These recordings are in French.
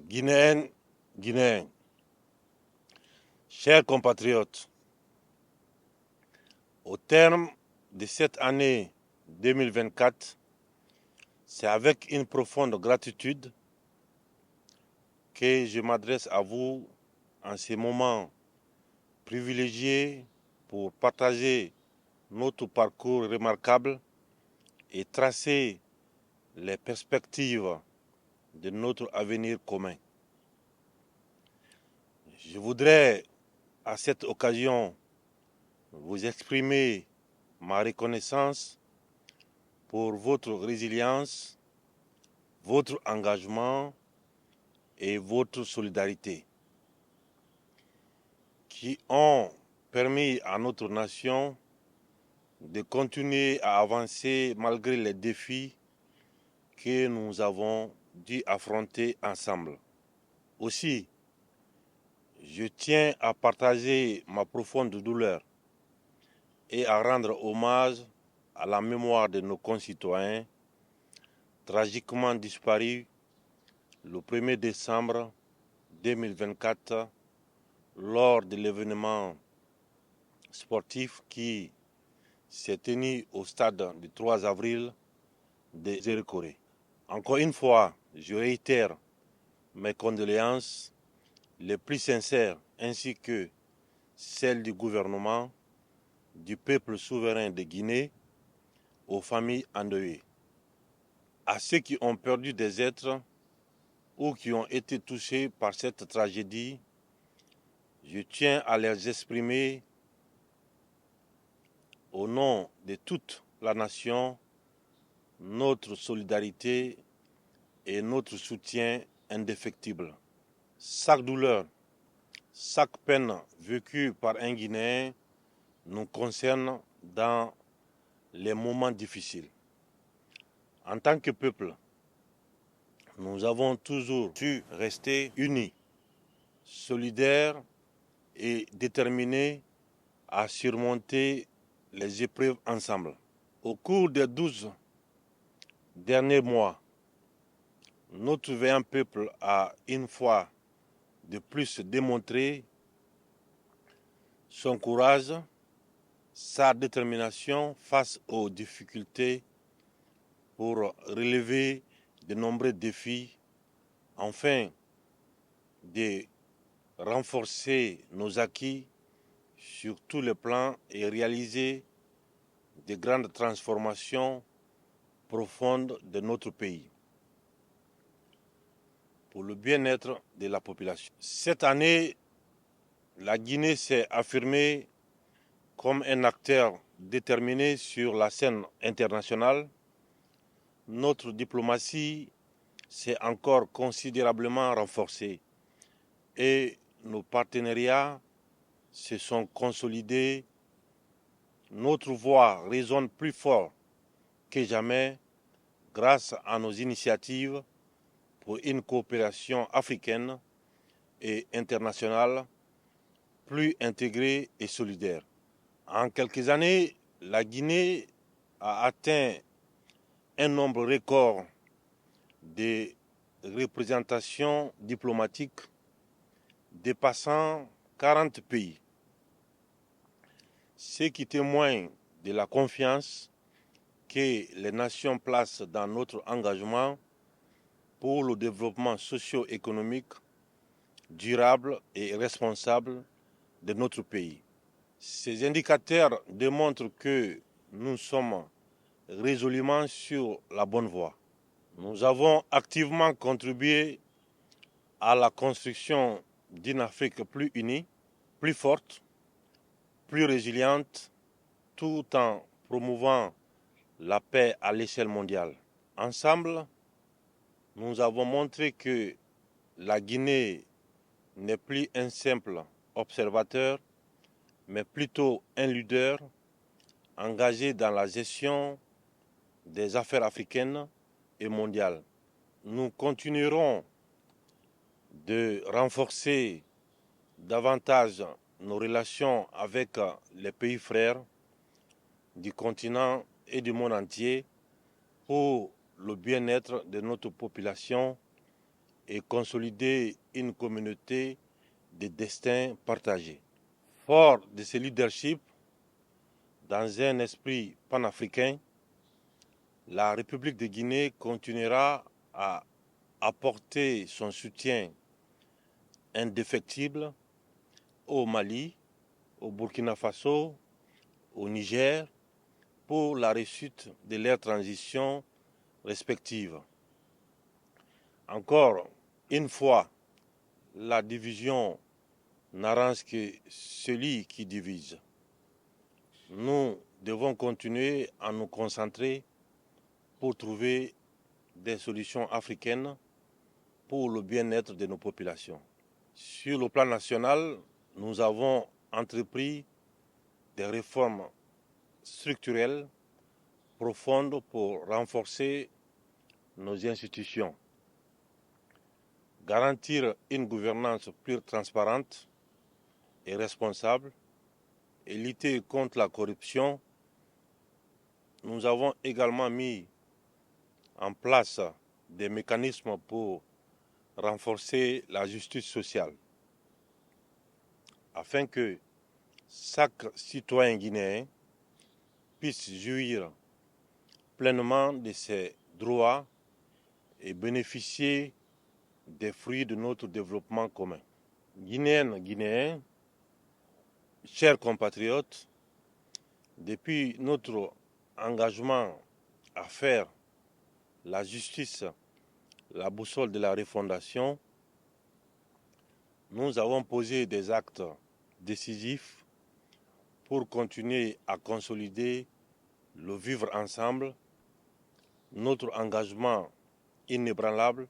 Guinéennes, Guinéens, chers compatriotes, au terme de cette année 2024, c'est avec une profonde gratitude que je m'adresse à vous en ces moments privilégiés pour partager notre parcours remarquable et tracer les perspectives de notre avenir commun. Je voudrais à cette occasion vous exprimer ma reconnaissance pour votre résilience, votre engagement et votre solidarité qui ont permis à notre nation de continuer à avancer malgré les défis que nous avons dû affronter ensemble. Aussi, je tiens à partager ma profonde douleur et à rendre hommage à la mémoire de nos concitoyens tragiquement disparus le 1er décembre 2024 lors de l'événement sportif qui s'est tenu au stade du 3 avril de Zérekoré. Encore une fois, je réitère mes condoléances les plus sincères ainsi que celles du gouvernement, du peuple souverain de Guinée, aux familles endeuillées. À ceux qui ont perdu des êtres ou qui ont été touchés par cette tragédie, je tiens à leur exprimer, au nom de toute la nation, notre solidarité et notre soutien indéfectible. Chaque douleur, chaque peine vécue par un Guinéen nous concerne dans les moments difficiles. En tant que peuple, nous avons toujours su rester unis, solidaires et déterminés à surmonter les épreuves ensemble. Au cours des 12 derniers mois, notre vaillant peuple a une fois de plus démontré son courage, sa détermination face aux difficultés pour relever de nombreux défis, afin de renforcer nos acquis sur tous les plans et réaliser de grandes transformations profondes de notre pays pour le bien-être de la population. Cette année, la Guinée s'est affirmée comme un acteur déterminé sur la scène internationale. Notre diplomatie s'est encore considérablement renforcée et nos partenariats se sont consolidés. Notre voix résonne plus fort que jamais grâce à nos initiatives pour une coopération africaine et internationale plus intégrée et solidaire. En quelques années, la Guinée a atteint un nombre record de représentations diplomatiques dépassant 40 pays, ce qui témoigne de la confiance que les nations placent dans notre engagement pour le développement socio-économique durable et responsable de notre pays. Ces indicateurs démontrent que nous sommes résolument sur la bonne voie. Nous avons activement contribué à la construction d'une Afrique plus unie, plus forte, plus résiliente, tout en promouvant la paix à l'échelle mondiale. Ensemble, nous avons montré que la Guinée n'est plus un simple observateur, mais plutôt un leader engagé dans la gestion des affaires africaines et mondiales. Nous continuerons de renforcer davantage nos relations avec les pays frères du continent et du monde entier pour le bien-être de notre population et consolider une communauté de destin partagé. Fort de ce leadership, dans un esprit panafricain, la République de Guinée continuera à apporter son soutien indéfectible au Mali, au Burkina Faso, au Niger, pour la réussite de leurs transitions respectives. Encore une fois, la division n'arrange que celui qui divise. Nous devons continuer à nous concentrer pour trouver des solutions africaines pour le bien-être de nos populations. Sur le plan national, nous avons entrepris des réformes structurelles profondes pour renforcer nos institutions, garantir une gouvernance plus transparente et responsable et lutter contre la corruption. Nous avons également mis en place des mécanismes pour renforcer la justice sociale afin que chaque citoyen guinéen puisse jouir pleinement de ses droits et bénéficier des fruits de notre développement commun. Guinéennes, Guinéens, chers compatriotes, depuis notre engagement à faire la justice la boussole de la refondation, nous avons posé des actes décisifs pour continuer à consolider le vivre ensemble. Notre engagement inébranlable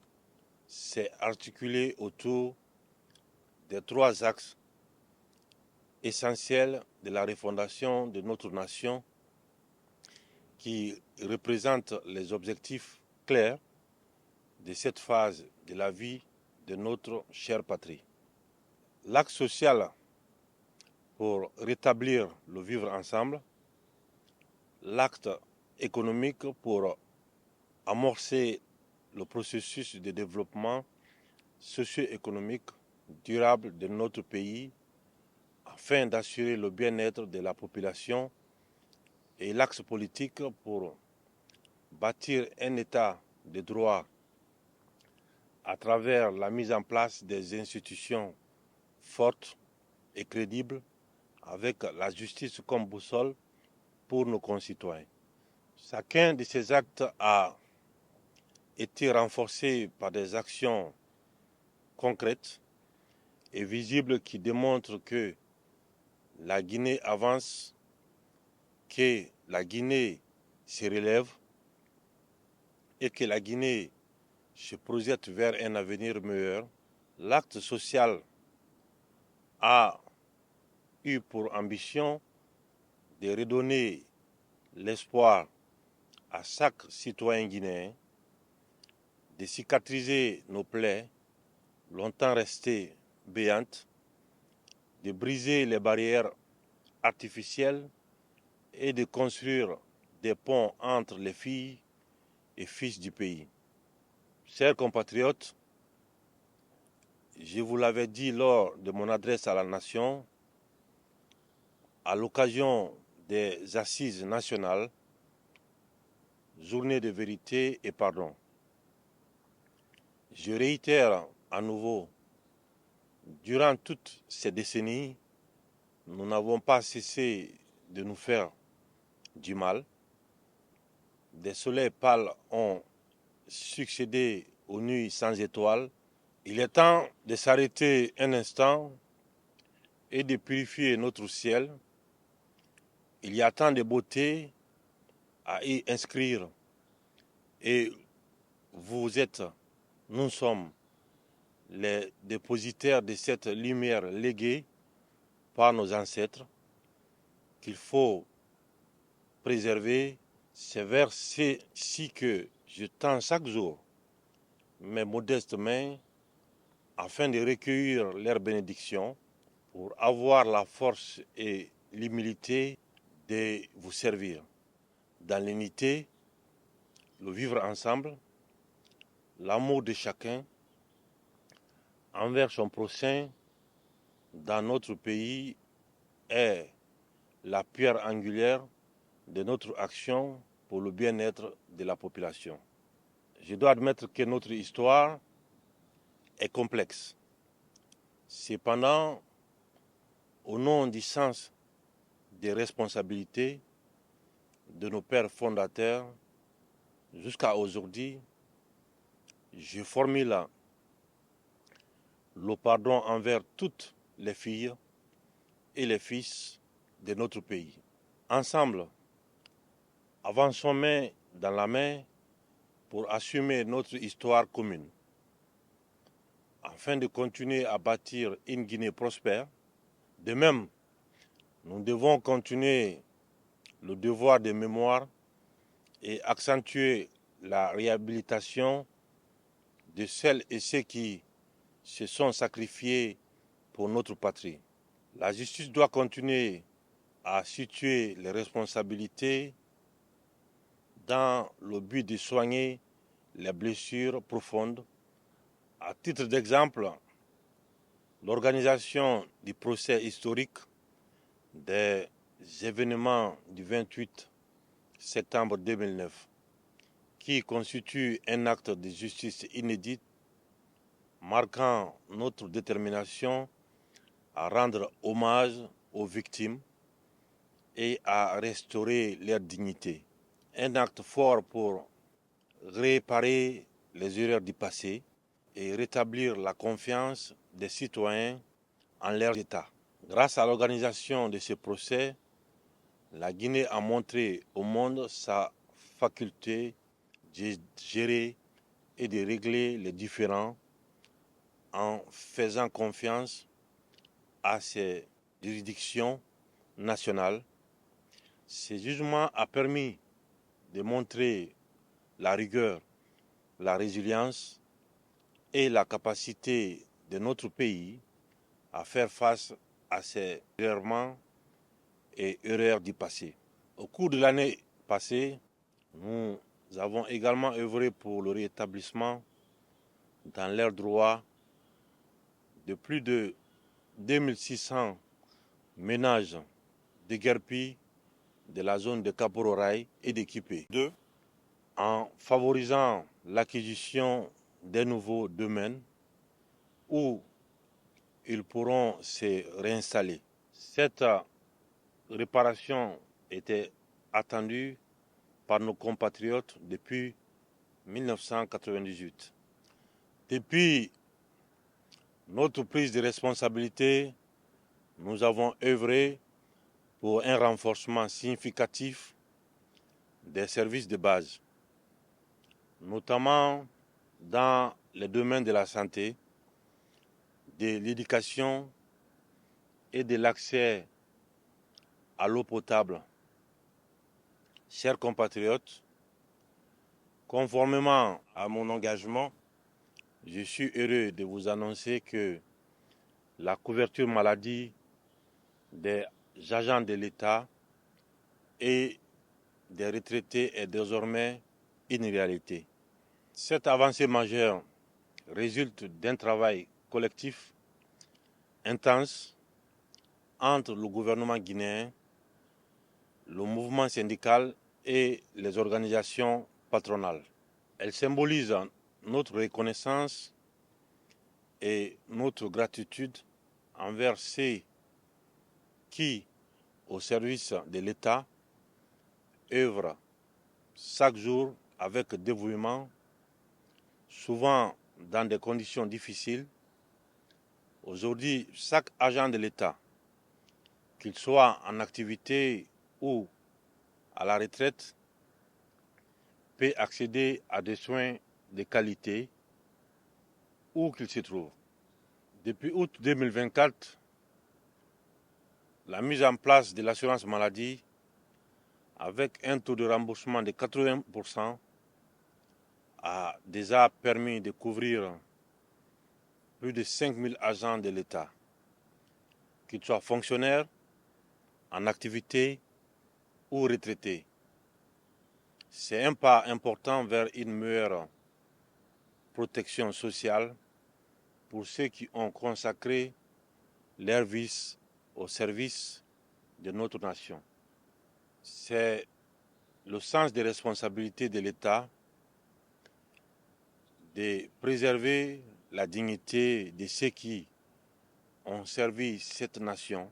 s'est articulé autour des 3 axes essentiels de la refondation de notre nation qui représentent les objectifs clairs de cette phase de la vie de notre chère patrie. L'axe social pour rétablir le vivre ensemble, l'acte économique pour amorcer le processus de développement socio-économique durable de notre pays afin d'assurer le bien-être de la population et l'axe politique pour bâtir un état de droit à travers la mise en place des institutions fortes et crédibles avec la justice comme boussole pour nos concitoyens. Chacun de ces actes a été renforcé par des actions concrètes et visibles qui démontrent que la Guinée avance, que la Guinée se relève et que la Guinée se projette vers un avenir meilleur. L'acte social a eu pour ambition de redonner l'espoir à chaque citoyen guinéen, de cicatriser nos plaies longtemps restées béantes, de briser les barrières artificielles et de construire des ponts entre les filles et fils du pays. Chers compatriotes, je vous l'avais dit lors de mon adresse à la nation, à l'occasion des assises nationales, journée de vérité et pardon. Je réitère à nouveau, durant toutes ces décennies, nous n'avons pas cessé de nous faire du mal. Des soleils pâles ont succédé aux nuits sans étoiles. Il est temps de s'arrêter un instant et de purifier notre ciel. Il y a tant de beauté à y inscrire et nous sommes les dépositaires de cette lumière léguée par nos ancêtres qu'il faut préserver. C'est vers ceci que je tends chaque jour mes modestes mains afin de recueillir leurs bénédictions pour avoir la force et l'humilité de vous servir dans l'unité, le vivre ensemble, l'amour de chacun envers son prochain dans notre pays est la pierre angulaire de notre action pour le bien-être de la population. Je dois admettre que notre histoire est complexe. Cependant, au nom du sens des responsabilités de nos pères fondateurs, jusqu'à aujourd'hui, je formule le pardon envers toutes les filles et les fils de notre pays. Ensemble, avançons main dans la main pour assumer notre histoire commune, afin de continuer à bâtir une Guinée prospère. De même, nous devons continuer le devoir de mémoire et accentuer la réhabilitation de celles et ceux qui se sont sacrifiés pour notre patrie. La justice doit continuer à situer les responsabilités dans le but de soigner les blessures profondes. À titre d'exemple, l'organisation du procès historique des événements du 28 septembre 2009, qui constitue un acte de justice inédit, marquant notre détermination à rendre hommage aux victimes et à restaurer leur dignité. Un acte fort pour réparer les erreurs du passé et rétablir la confiance des citoyens en leur État. Grâce à l'organisation de ce procès, la Guinée a montré au monde sa faculté de gérer et de régler les différends en faisant confiance à ses juridictions nationales. Ce jugement a permis de montrer la rigueur, la résilience et la capacité de notre pays à faire face à ces errements et erreurs du passé. Au cours de l'année passée, nous avons également œuvré pour le rétablissement dans leurs droits de plus de 2600 ménages déguerpis de la zone de Kapororaï et d'Équipé. Deux, en favorisant l'acquisition des nouveaux domaines où ils pourront se réinstaller. Cette réparation était attendue par nos compatriotes depuis 1998. Depuis notre prise de responsabilité, nous avons œuvré pour un renforcement significatif des services de base, notamment dans les domaines de la santé, de l'éducation et de l'accès à l'eau potable. Chers compatriotes, conformément à mon engagement, je suis heureux de vous annoncer que la couverture maladie des agents de l'État et des retraités est désormais une réalité. Cette avancée majeure résulte d'un travail collectif intense entre le gouvernement guinéen, le mouvement syndical et les organisations patronales. Elle symbolise notre reconnaissance et notre gratitude envers ceux qui, au service de l'État, œuvrent chaque jour avec dévouement, souvent dans des conditions difficiles. Aujourd'hui, chaque agent de l'État, qu'il soit en activité ou à la retraite, peut accéder à des soins de qualité où qu'il se trouve. Depuis août 2024, la mise en place de l'assurance maladie avec un taux de remboursement de 80% a déjà permis de couvrir plus de 5000 agents de l'État, qu'ils soient fonctionnaires, en activité ou retraités. C'est un pas important vers une meilleure protection sociale pour ceux qui ont consacré leur vie au service de notre nation. C'est le sens des responsabilités de l'État de préserver la dignité de ceux qui ont servi cette nation.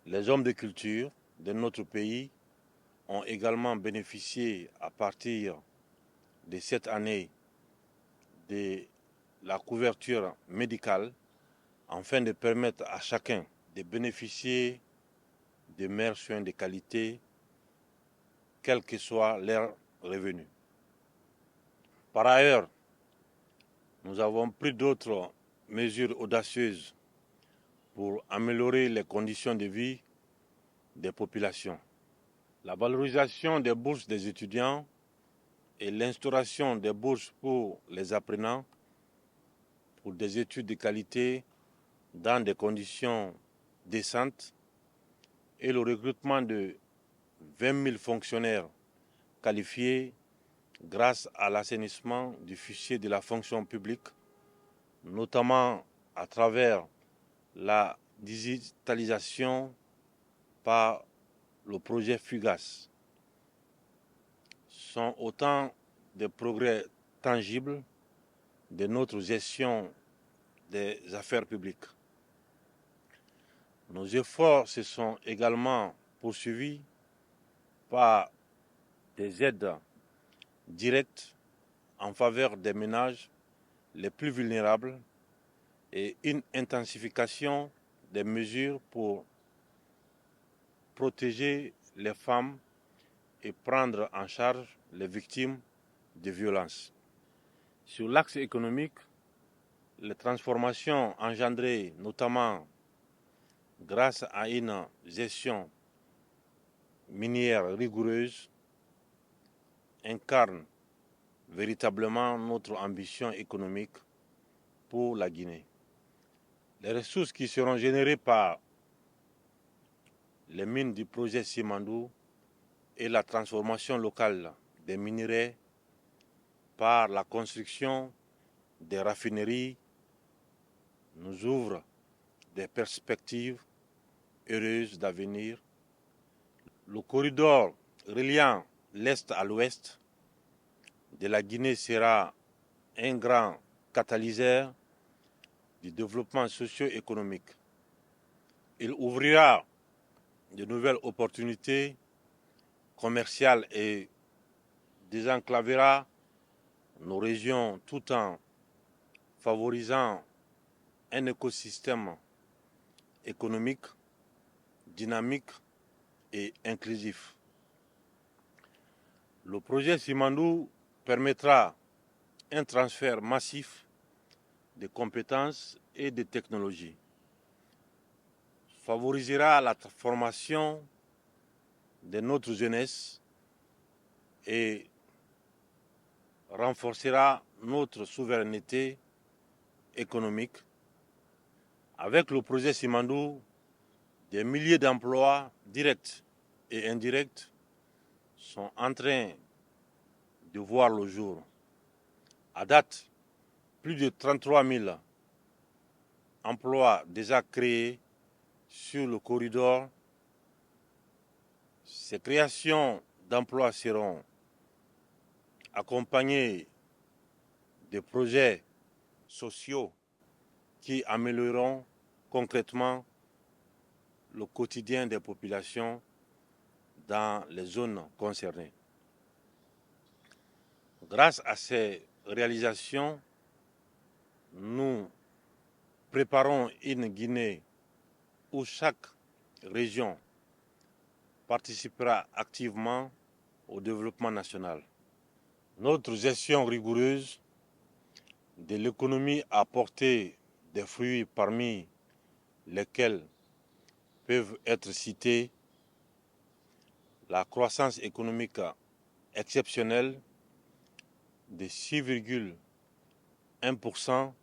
Les hommes de culture de notre pays ont également bénéficié à partir de cette année de la couverture médicale afin de permettre à chacun de bénéficier de meilleurs soins de qualité, quel que soit leur revenu. Par ailleurs, nous avons pris d'autres mesures audacieuses pour améliorer les conditions de vie des populations. La valorisation des bourses des étudiants et l'instauration des bourses pour les apprenants pour des études de qualité dans des conditions décentes et le recrutement de 20 000 fonctionnaires qualifiés grâce à l'assainissement du fichier de la fonction publique, notamment à travers la digitalisation par le projet FUGAS, sont autant de progrès tangibles de notre gestion des affaires publiques. Nos efforts se sont également poursuivis par des aides directes en faveur des ménages les plus vulnérables et une intensification des mesures pour protéger les femmes et prendre en charge les victimes de violences. Sur l'axe économique, les transformations engendrées notamment grâce à une gestion minière rigoureuse incarnent véritablement notre ambition économique pour la Guinée. Les ressources qui seront générées par les mines du projet Simandou et la transformation locale des minerais par la construction des raffineries nous ouvrent des perspectives heureuses d'avenir. Le corridor reliant l'Est à l'Ouest de la Guinée sera un grand catalyseur du développement socio-économique. Il ouvrira de nouvelles opportunités commerciales et désenclavera nos régions tout en favorisant un écosystème économique dynamique et inclusif. Le projet Simandou permettra un transfert massif de compétences et de technologies, favorisera la formation de notre jeunesse et renforcera notre souveraineté économique. Avec le projet Simandou, des milliers d'emplois directs et indirects sont en train de voir le jour. À date, plus de 33 000 emplois déjà créés sur le corridor. Ces créations d'emplois seront accompagnées de projets sociaux qui amélioreront concrètement le quotidien des populations dans les zones concernées. Grâce à ces réalisations, nous préparons une Guinée où chaque région participera activement au développement national. Notre gestion rigoureuse de l'économie a porté des fruits parmi lesquels peuvent être cités la croissance économique exceptionnelle de 6,1%,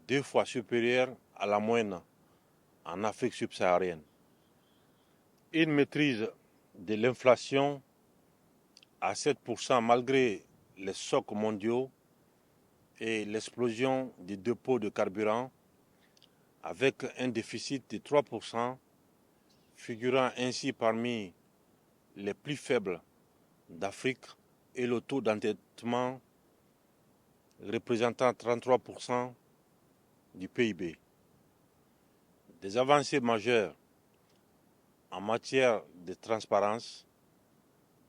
2 fois supérieure à la moyenne en Afrique subsaharienne. Une maîtrise de l'inflation à 7% malgré les chocs mondiaux et l'explosion des dépôts de carburant avec un déficit de 3%, figurant ainsi parmi les plus faibles d'Afrique et le taux d'endettement représentant 33% du PIB. Des avancées majeures en matière de transparence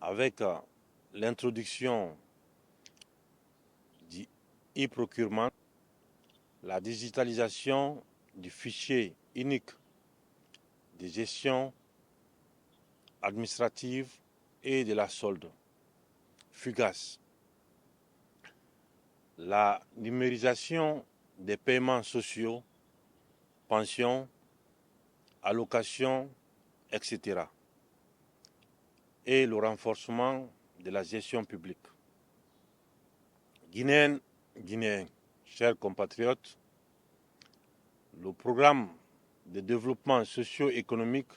avec l'introduction du e-procurement, la digitalisation du fichier unique de gestion administrative et de la solde, FUGAS, la numérisation des paiements sociaux, pensions, allocations, etc. et le renforcement de la gestion publique. Guinéens, chers compatriotes, le programme de développement socio-économique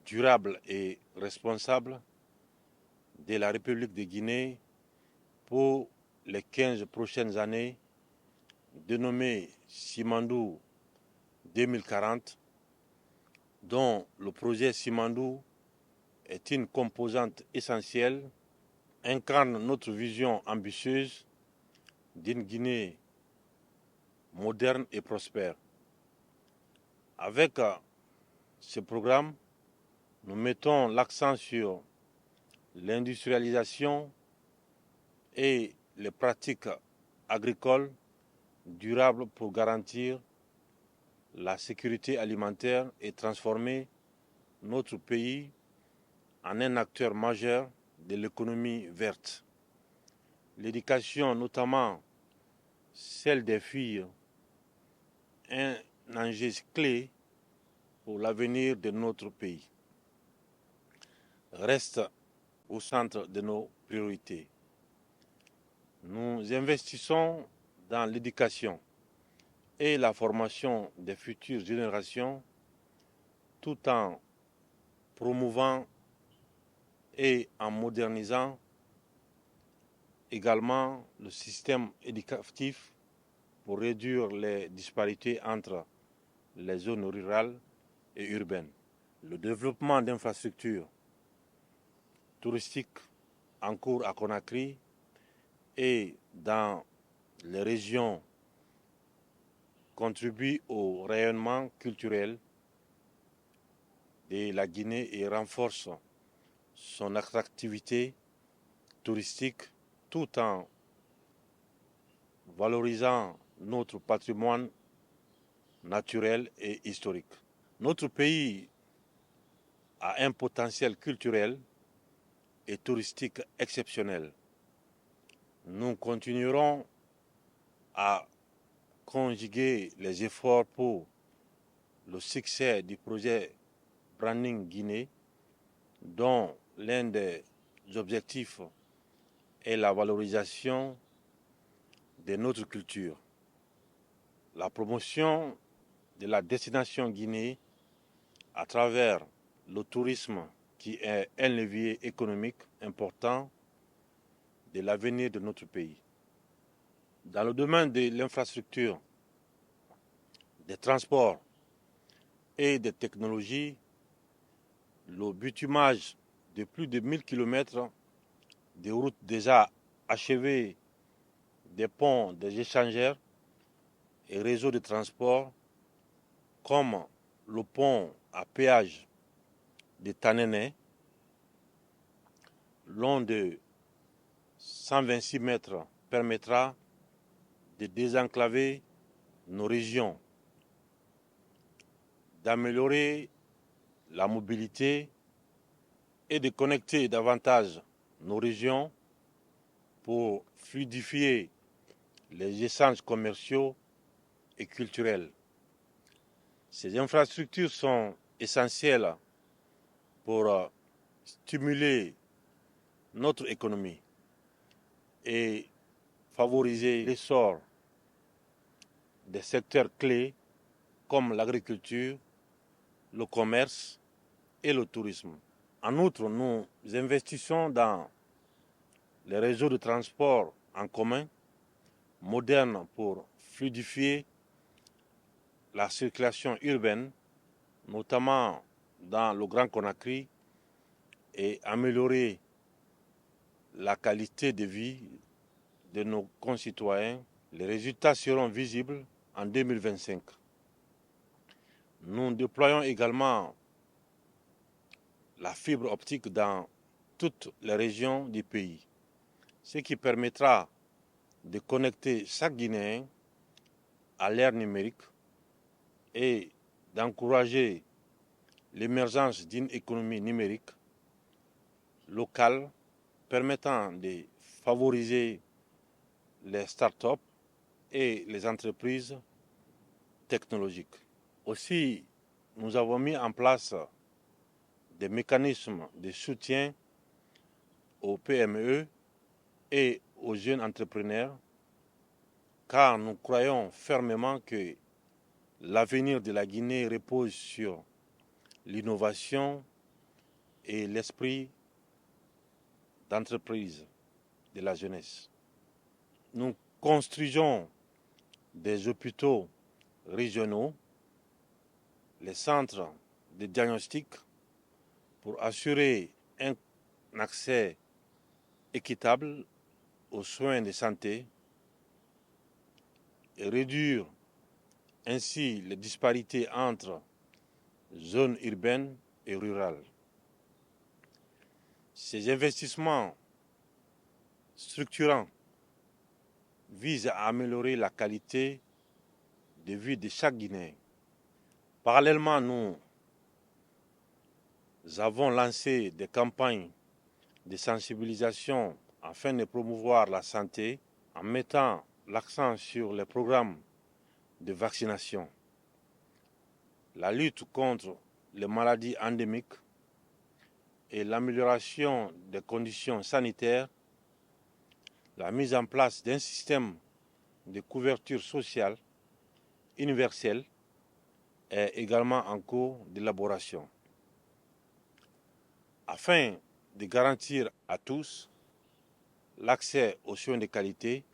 durable et responsable de la République de Guinée pour les 15 prochaines années, dénommé Simandou 2040, dont le projet Simandou est une composante essentielle, incarne notre vision ambitieuse d'une Guinée moderne et prospère. Avec ce programme, nous mettons l'accent sur l'industrialisation et les pratiques agricoles durables pour garantir la sécurité alimentaire et transformer notre pays en un acteur majeur de l'économie verte. L'éducation, notamment celle des filles, est un enjeu clé pour l'avenir de notre pays. Reste au centre de nos priorités. Nous investissons dans l'éducation et la formation des futures générations tout en promouvant et en modernisant également le système éducatif pour réduire les disparités entre les zones rurales et urbaines. Le développement d'infrastructures touristiques en cours à Conakry et dans les régions contribue au rayonnement culturel de la Guinée et renforce son attractivité touristique tout en valorisant notre patrimoine naturel et historique. Notre pays a un potentiel culturel et touristique exceptionnel. Nous continuerons à conjuguer les efforts pour le succès du projet Branding Guinée, dont l'un des objectifs est la valorisation de notre culture. La promotion de la destination Guinée à travers le tourisme qui est un levier économique important de l'avenir de notre pays. Dans le domaine de l'infrastructure, des transports et des technologies, le bitumage de plus de 1000 km de routes déjà achevées, des ponts, des échangeurs et réseaux de transport comme le pont à péage de Tanene, long de 126 mètres, permettra de désenclaver nos régions, d'améliorer la mobilité et de connecter davantage nos régions pour fluidifier les échanges commerciaux et culturels. Ces infrastructures sont essentielles pour stimuler notre économie et favoriser l'essor des secteurs clés comme l'agriculture, le commerce et le tourisme. En outre, nous investissons dans les réseaux de transport en commun modernes pour fluidifier la circulation urbaine, notamment dans le Grand Conakry, et améliorer la qualité de vie de nos concitoyens. Les résultats seront visibles en 2025. Nous déployons également la fibre optique dans toutes les régions du pays, ce qui permettra de connecter chaque Guinéen à l'ère numérique et d'encourager l'émergence d'une économie numérique locale permettant de favoriser les start-up et les entreprises technologiques. Aussi, nous avons mis en place des mécanismes de soutien aux PME et aux jeunes entrepreneurs, car nous croyons fermement que l'avenir de la Guinée repose sur l'innovation et l'esprit d'entreprise de la jeunesse. Nous construisons des hôpitaux régionaux, les centres de diagnostic pour assurer un accès équitable aux soins de santé et réduire ainsi les disparités entre zones urbaines et rurales. Ces investissements structurants visent à améliorer la qualité de vie de chaque Guinéen. Parallèlement, nous avons lancé des campagnes de sensibilisation afin de promouvoir la santé en mettant l'accent sur les programmes de vaccination, la lutte contre les maladies endémiques et l'amélioration des conditions sanitaires. La mise en place d'un système de couverture sociale universelle est également en cours d'élaboration. Afin de garantir à tous l'accès aux soins de qualité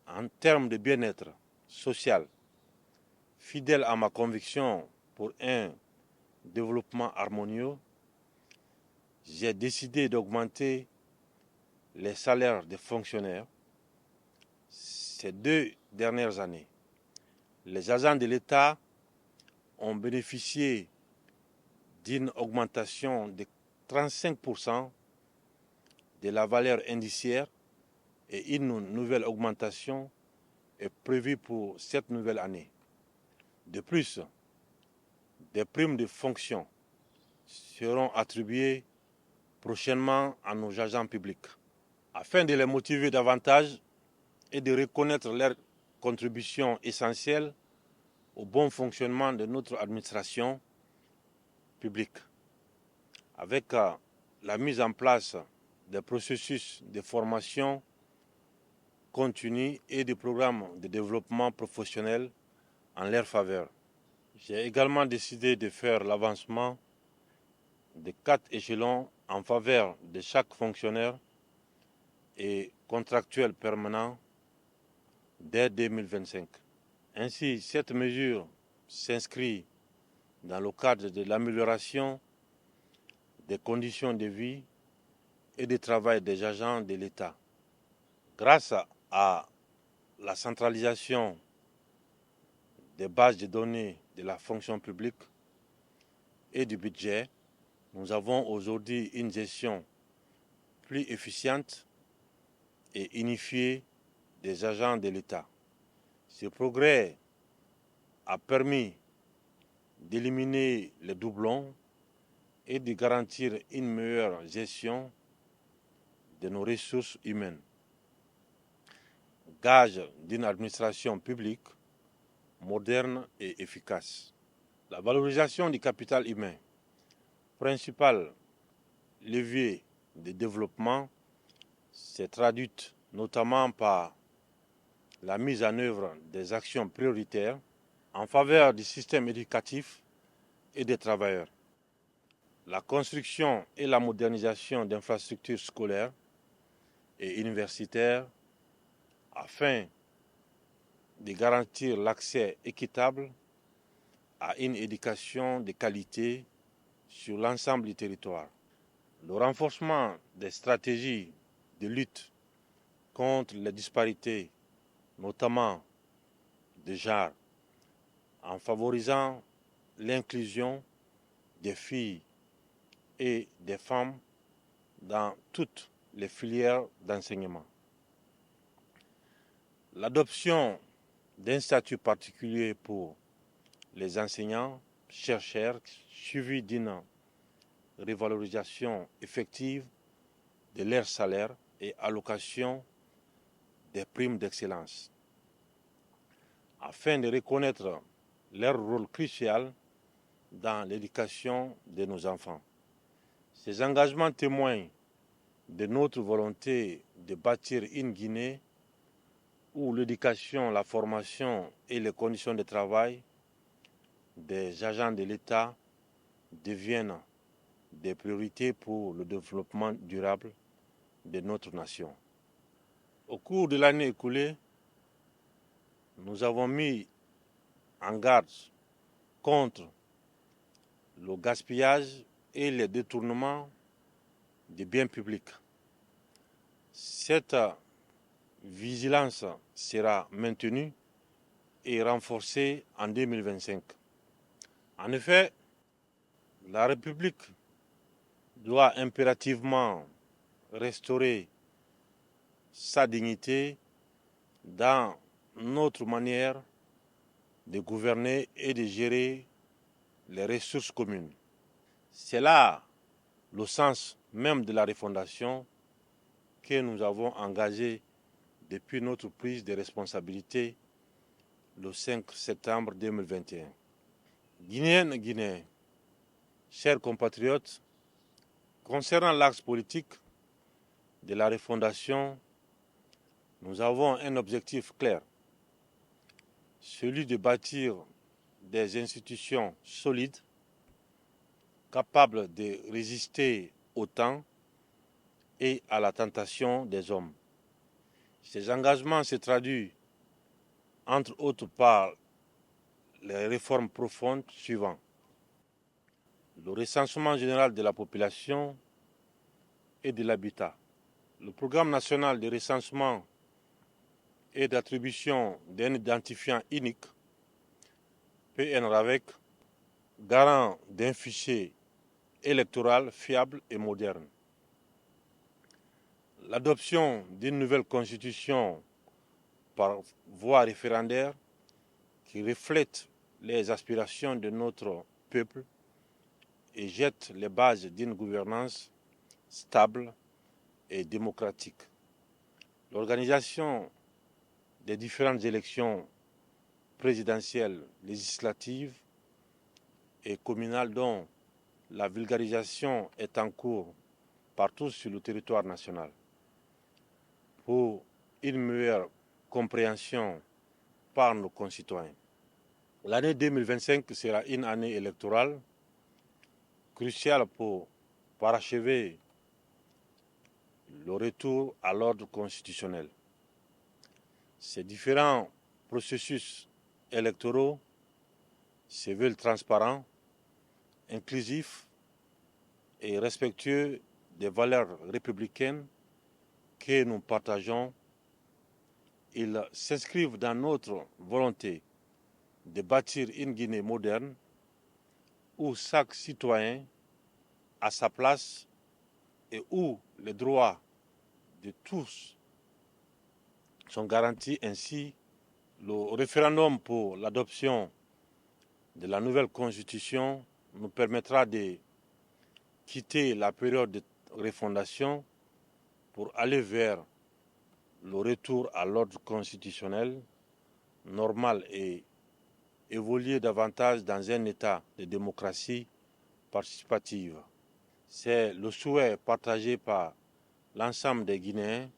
en termes de bien-être social, fidèle à ma conviction pour un développement harmonieux, j'ai décidé d'augmenter les salaires des fonctionnaires ces 2 dernières années. Les agents de l'État ont bénéficié d'une augmentation de 35% de la valeur indiciaire et une nouvelle augmentation est prévue pour cette nouvelle année. De plus, des primes de fonction seront attribuées prochainement à nos agents publics, afin de les motiver davantage et de reconnaître leur contribution essentielle au bon fonctionnement de notre administration publique. Avec la mise en place des processus de formation continue et des programmes de développement professionnel en leur faveur. J'ai également décidé de faire l'avancement de 4 échelons en faveur de chaque fonctionnaire et contractuel permanent dès 2025. Ainsi, cette mesure s'inscrit dans le cadre de l'amélioration des conditions de vie et de travail des agents de l'État. Grâce à la centralisation des bases de données de la fonction publique et du budget, nous avons aujourd'hui une gestion plus efficiente et unifiée des agents de l'État. Ce progrès a permis d'éliminer les doublons et de garantir une meilleure gestion de nos ressources humaines, gage d'une administration publique moderne et efficace. La valorisation du capital humain, principal levier de développement, s'est traduite notamment par la mise en œuvre des actions prioritaires en faveur du système éducatif et des travailleurs, la construction et la modernisation d'infrastructures scolaires et universitaires, afin de garantir l'accès équitable à une éducation de qualité sur l'ensemble du territoire. Le renforcement des stratégies de lutte contre les disparités, notamment de genre, en favorisant l'inclusion des filles et des femmes dans toutes les filières d'enseignement. L'adoption d'un statut particulier pour les enseignants, chercheurs, suivi d'une revalorisation effective de leur salaire et allocation des primes d'excellence, afin de reconnaître leur rôle crucial dans l'éducation de nos enfants. Ces engagements témoignent de notre volonté de bâtir une Guinée où l'éducation, la formation et les conditions de travail des agents de l'État deviennent des priorités pour le développement durable de notre nation. Au cours de l'année écoulée, nous avons mis en garde contre le gaspillage et le détournement des biens publics. Cette vigilance sera maintenue et renforcée en 2025. En effet, la République doit impérativement restaurer sa dignité dans notre manière de gouverner et de gérer les ressources communes. C'est là le sens même de la refondation que nous avons engagée depuis notre prise de responsabilité le 5 septembre 2021. Guinéennes et Guinéens, chers compatriotes, concernant l'axe politique de la refondation, nous avons un objectif clair, celui de bâtir des institutions solides, capables de résister au temps et à la tentation des hommes. Ces engagements se traduisent, entre autres, par les réformes profondes suivantes. Le recensement général de la population et de l'habitat. Le programme national de recensement et d'attribution d'un identifiant unique, PNRAVEC, garant d'un fichier électoral fiable et moderne. L'adoption d'une nouvelle constitution par voie référendaire qui reflète les aspirations de notre peuple et jette les bases d'une gouvernance stable et démocratique. L'organisation des différentes élections présidentielles, législatives et communales dont la vulgarisation est en cours partout sur le territoire national pour une meilleure compréhension par nos concitoyens. L'année 2025 sera une année électorale cruciale pour parachever le retour à l'ordre constitutionnel. Ces différents processus électoraux se veulent transparents, inclusifs et respectueux des valeurs républicaines que nous partageons. Ils s'inscrivent dans notre volonté de bâtir une Guinée moderne où chaque citoyen a sa place et où les droits de tous sont garantis. Ainsi, le référendum pour l'adoption de la nouvelle constitution nous permettra de quitter la période de refondation pour aller vers le retour à l'ordre constitutionnel normal et évoluer davantage dans un état de démocratie participative. C'est le souhait partagé par l'ensemble des Guinéens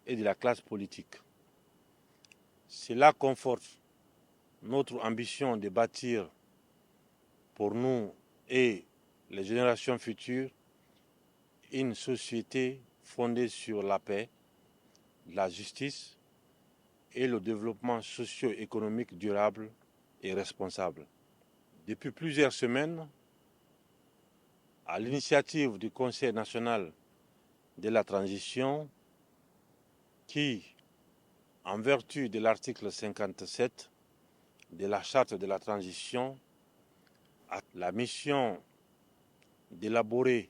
et de la classe politique. Cela conforte notre ambition de bâtir pour nous et les générations futures une société fondée sur la paix, la justice et le développement socio-économique durable et responsable. Depuis plusieurs semaines, à l'initiative du Conseil national de la transition, qui, en vertu de l'article 57 de la Charte de la transition, a la mission d'élaborer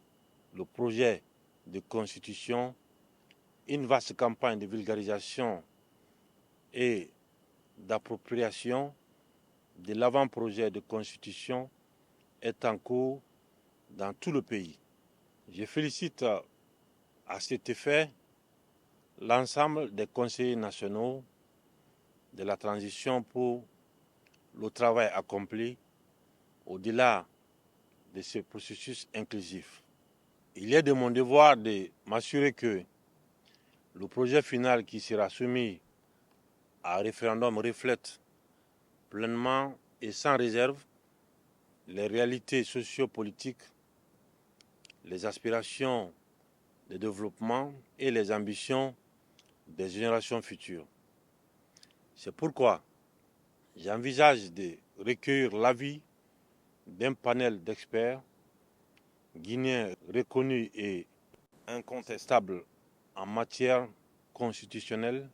le projet de constitution, une vaste campagne de vulgarisation et d'appropriation de l'avant-projet de constitution est en cours dans tout le pays. Je félicite à cet effet l'ensemble des conseillers nationaux de la transition pour le travail accompli au-delà de ce processus inclusif. Il est de mon devoir de m'assurer que le projet final qui sera soumis à référendum reflète pleinement et sans réserve les réalités sociopolitiques, les aspirations de développement et les ambitions des générations futures. C'est pourquoi j'envisage de recueillir l'avis d'un panel d'experts guinéens reconnus et incontestables en matière constitutionnelle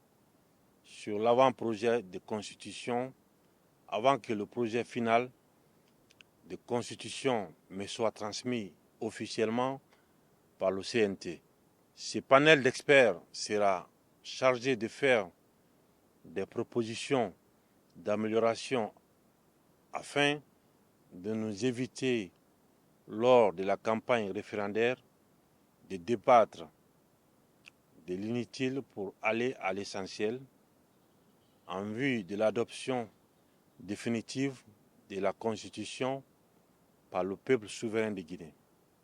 sur l'avant-projet de constitution avant que le projet final de constitution me soit transmis officiellement par le CNT. Ce panel d'experts sera chargé de faire des propositions d'amélioration afin de nous éviter, lors de la campagne référendaire, de débattre de l'inutile pour aller à l'essentiel en vue de l'adoption définitive de la Constitution par le peuple souverain de Guinée.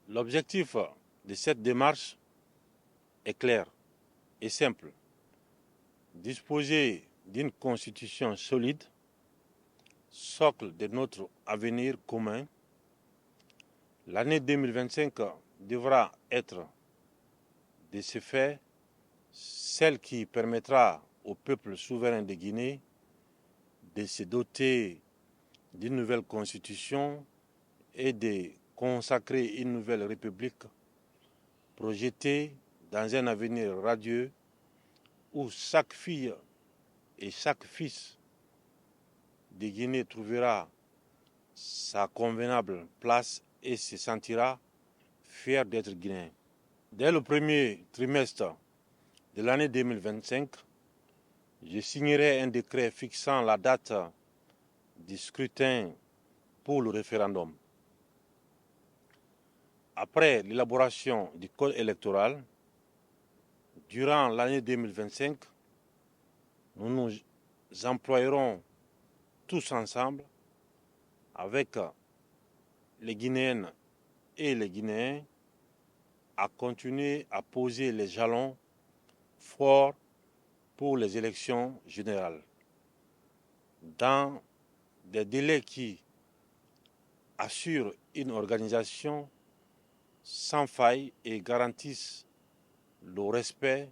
L'objectif de cette démarche est clair et simple. Disposer d'une constitution solide, socle de notre avenir commun. L'année 2025 devra être, de ce fait, celle qui permettra au peuple souverain de Guinée de se doter d'une nouvelle constitution et de consacrer une nouvelle république projetée dans un avenir radieux où chaque fille et chaque fils de Guinée trouvera sa convenable place et se sentira fier d'être guinéen. Dès le premier trimestre de l'année 2025, je signerai un décret fixant la date du scrutin pour le référendum. Après l'élaboration du code électoral, durant l'année 2025, nous nous employerons tous ensemble avec les Guinéennes et les Guinéens à continuer à poser les jalons forts pour les élections générales, dans des délais qui assurent une organisation sans faille et garantissent le respect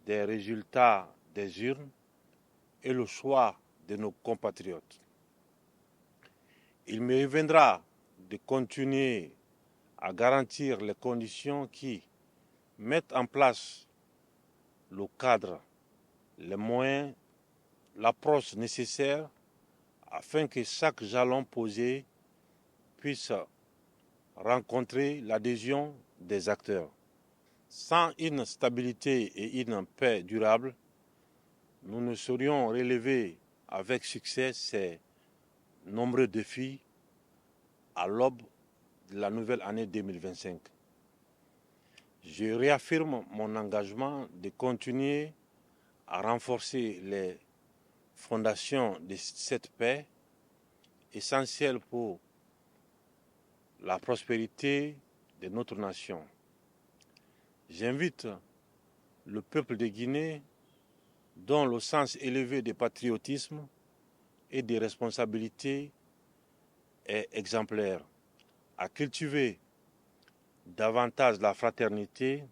des résultats des urnes et le choix de nos compatriotes. Il me reviendra de continuer à garantir les conditions qui mettent en place le cadre, les moyens, l'approche nécessaire afin que chaque jalon posé puisse rencontrer l'adhésion des acteurs. Sans une stabilité et une paix durable, nous ne saurions relever avec succès ces nombreux défis à l'aube de la nouvelle année 2025. Je réaffirme mon engagement de continuer à renforcer les fondations de cette paix essentielle pour la prospérité de notre nation. J'invite le peuple de Guinée, dont le sens élevé de patriotisme et de responsabilité est exemplaire, à cultiver davantage la fraternité,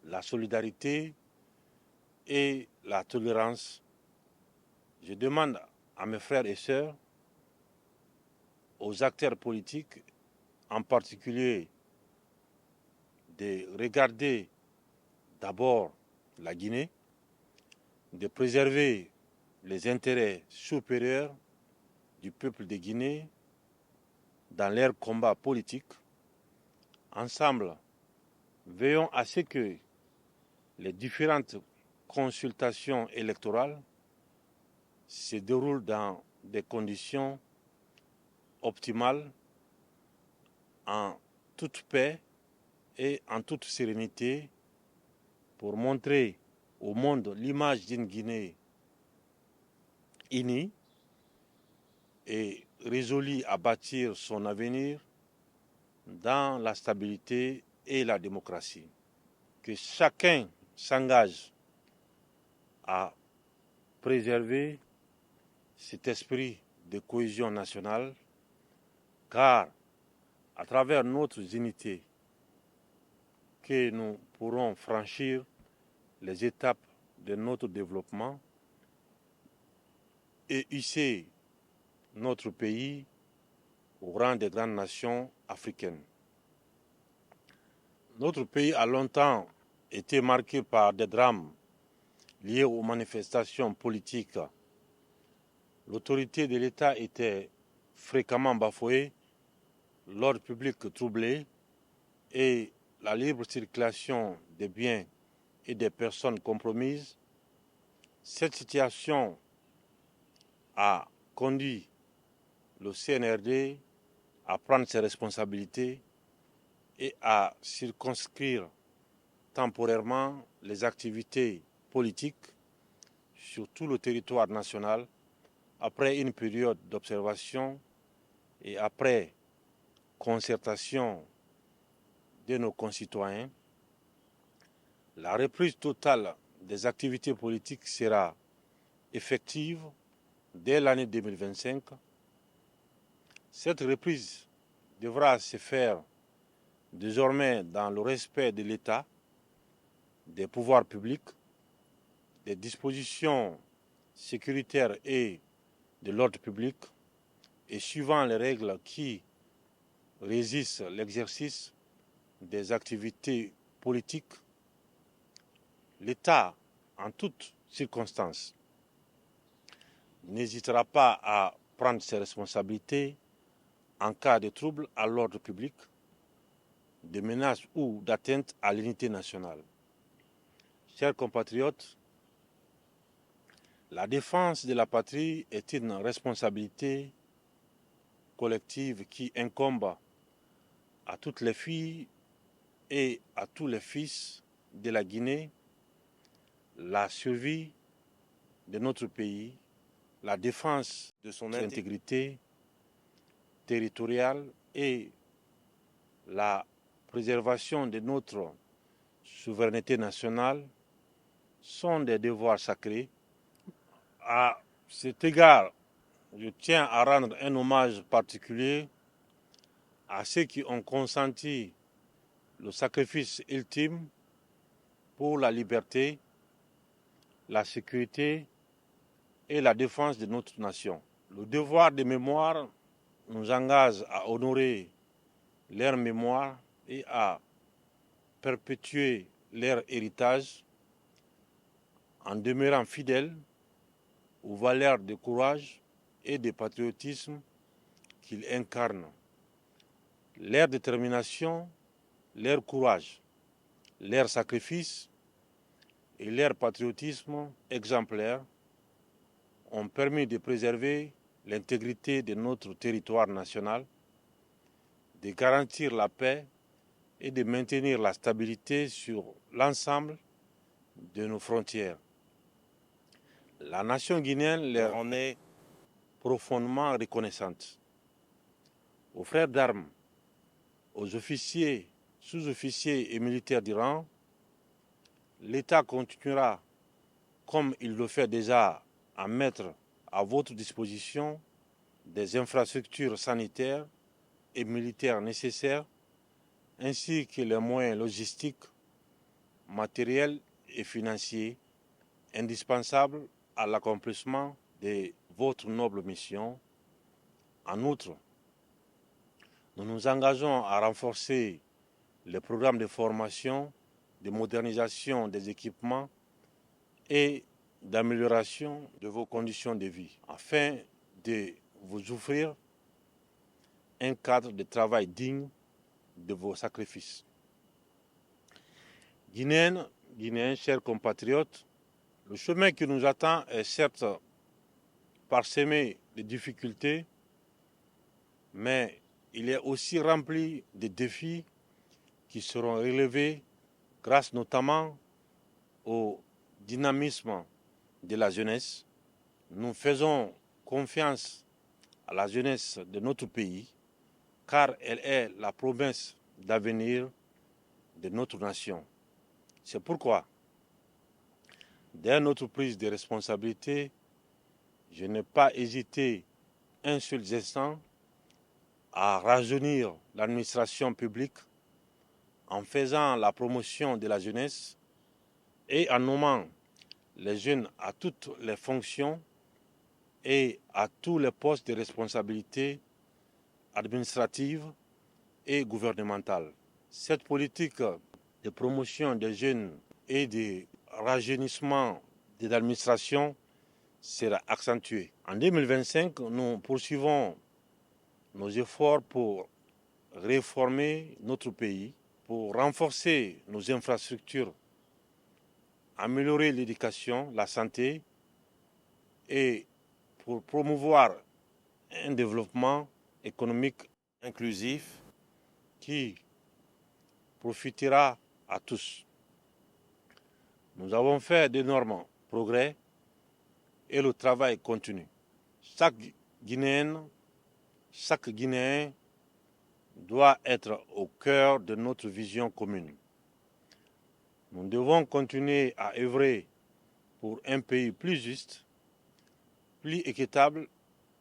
la solidarité et la tolérance. Je demande à mes frères et sœurs, aux acteurs politiques, en particulier, de regarder d'abord la Guinée, de préserver les intérêts supérieurs du peuple de Guinée dans leur combat politique. Ensemble, veillons à ce que les différentes consultations électorales se déroulent dans des conditions optimales, en toute paix et en toute sérénité, pour montrer au monde l'image d'une Guinée unie et résolue à bâtir son avenir dans la stabilité et la démocratie. Que chacun s'engage à préserver cet esprit de cohésion nationale, car à travers notre unité que nous pourrons franchir les étapes de notre développement et hisser notre pays au rang des grandes nations africaines. Notre pays a longtemps été marqué par des drames liés aux manifestations politiques. L'autorité de l'État était fréquemment bafouée, l'ordre public troublé et la libre circulation des biens et des personnes compromises. Cette situation a conduit le CNRD à prendre ses responsabilités et à circonscrire temporairement les activités politiques sur tout le territoire national après une période d'observation et après concertation de nos concitoyens. La reprise totale des activités politiques sera effective dès l'année 2025. Cette reprise devra se faire désormais dans le respect de l'État, des pouvoirs publics, des dispositions sécuritaires et de l'ordre public, et suivant les règles qui régissent l'exercice des activités politiques. L'État, en toutes circonstances, n'hésitera pas à prendre ses responsabilités en cas de trouble à l'ordre public, de menaces ou d'atteinte à l'unité nationale. Chers compatriotes, la défense de la patrie est une responsabilité collective qui incombe à toutes les filles et à tous les fils de la Guinée. La survie de notre pays, la défense de son intégrité territoriale et la préservation de notre souveraineté nationale sont des devoirs sacrés. À cet égard, je tiens à rendre un hommage particulier à ceux qui ont consenti le sacrifice ultime pour la liberté, la sécurité et la défense de notre nation. Le devoir de mémoire nous engage à honorer leur mémoire et à perpétuer leur héritage en demeurant fidèles aux valeurs de courage et de patriotisme qu'ils incarnent. Leur détermination, leur courage, leur sacrifice et leur patriotisme exemplaire ont permis de préserver l'intégrité de notre territoire national, de garantir la paix et de maintenir la stabilité sur l'ensemble de nos frontières. La nation guinéenne leur en est profondément reconnaissante. Aux frères d'armes, aux officiers, sous-officiers et militaires du rang, l'État continuera, comme il le fait déjà, à mettre à votre disposition des infrastructures sanitaires et militaires nécessaires, ainsi que les moyens logistiques, matériels et financiers indispensable à l'accomplissement de votre noble mission. En outre, nous nous engageons à renforcer les programmes de formation, de modernisation des équipements et d'amélioration de vos conditions de vie afin de vous offrir un cadre de travail digne de vos sacrifices. Guinéens, chers compatriotes, le chemin qui nous attend est certes parsemé de difficultés, mais il est aussi rempli de défis qui seront relevés grâce notamment au dynamisme de la jeunesse. Nous faisons confiance à la jeunesse de notre pays car elle est la promesse d'avenir de notre nation. C'est pourquoi, dès notre prise de responsabilité, je n'ai pas hésité un seul instant à rajeunir l'administration publique en faisant la promotion de la jeunesse et en nommant les jeunes à toutes les fonctions et à tous les postes de responsabilité administrative et gouvernementale. Cette politique de promotion des jeunes et de rajeunissement de l'administration sera accentuée. En 2025, nous poursuivons nos efforts pour réformer notre pays, pour renforcer nos infrastructures, améliorer l'éducation, la santé et pour promouvoir un développement économique inclusif qui profitera à tous. Nous avons fait d'énormes progrès et le travail continue. Chaque Guinéen doit être au cœur de notre vision commune. Nous devons continuer à œuvrer pour un pays plus juste, plus équitable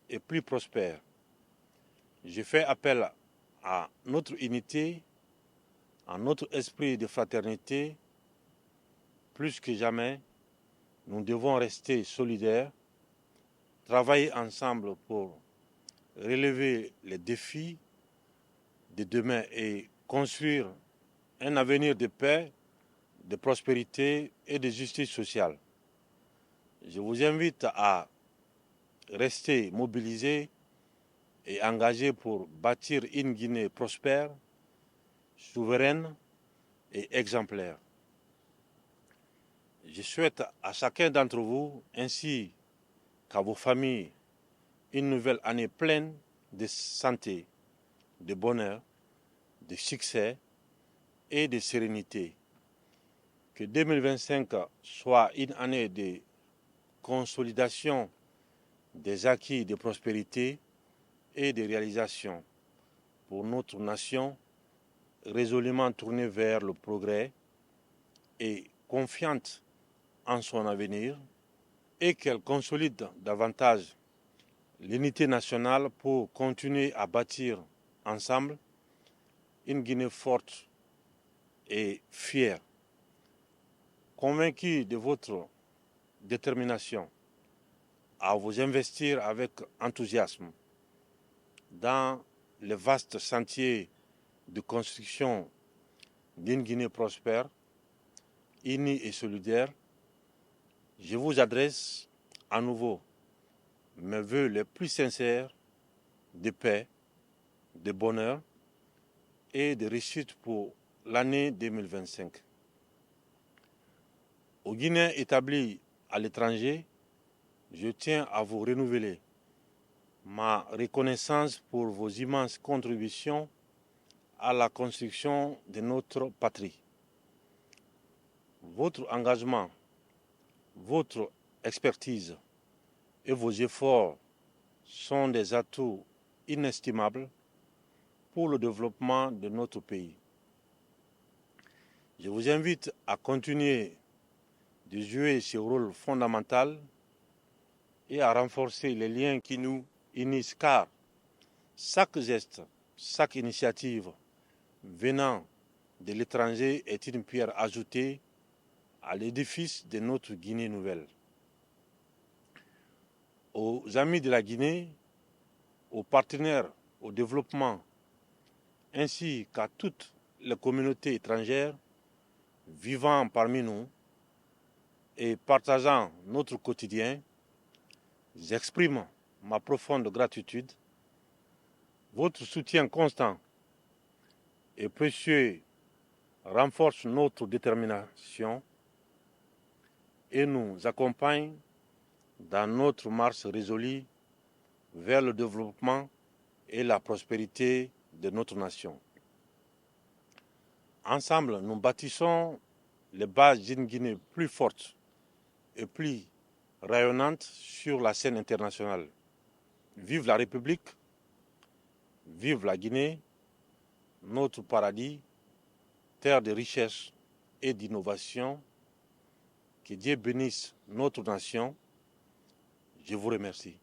et plus prospère. Je fais appel à notre unité, à notre esprit de fraternité. Plus que jamais, nous devons rester solidaires, travailler ensemble pour relever les défis de demain et construire un avenir de paix, de prospérité et de justice sociale. Je vous invite à rester mobilisés et engagés pour bâtir une Guinée prospère, souveraine et exemplaire. Je souhaite à chacun d'entre vous, ainsi qu'à vos familles, une nouvelle année pleine de santé, de bonheur, de succès et de sérénité. Que 2025 soit une année de consolidation des acquis de prospérité et de réalisation pour notre nation résolument tournée vers le progrès et confiante en son avenir, et qu'elle consolide davantage l'unité nationale pour continuer à bâtir ensemble une Guinée forte et fière. Convaincu de votre détermination à vous investir avec enthousiasme dans les vastes sentiers de construction d'une Guinée prospère, unie et solidaire, je vous adresse à nouveau mes vœux les plus sincères de paix, de bonheur et de réussite pour l'année 2025. Aux Guinéens établis à l'étranger, je tiens à vous renouveler ma reconnaissance pour vos immenses contributions à la construction de notre patrie. Votre engagement, votre expertise et vos efforts sont des atouts inestimables pour le développement de notre pays. Je vous invite à continuer de jouer ce rôle fondamental et à renforcer les liens qui nous unissent, car chaque geste, chaque initiative venant de l'étranger est une pierre ajoutée à l'édifice de notre Guinée nouvelle. Aux amis de la Guinée, aux partenaires au développement, ainsi qu'à toutes les communautés étrangères vivant parmi nous et partageant notre quotidien, j'exprime ma profonde gratitude. Votre soutien constant et précieux renforce notre détermination et nous accompagne dans notre marche résolue vers le développement et la prospérité de notre nation. Ensemble, nous bâtissons les bases d'une Guinée plus forte et plus rayonnante sur la scène internationale. Vive la République, vive la Guinée, notre paradis, terre de richesse et d'innovation. Que Dieu bénisse notre nation. Je vous remercie.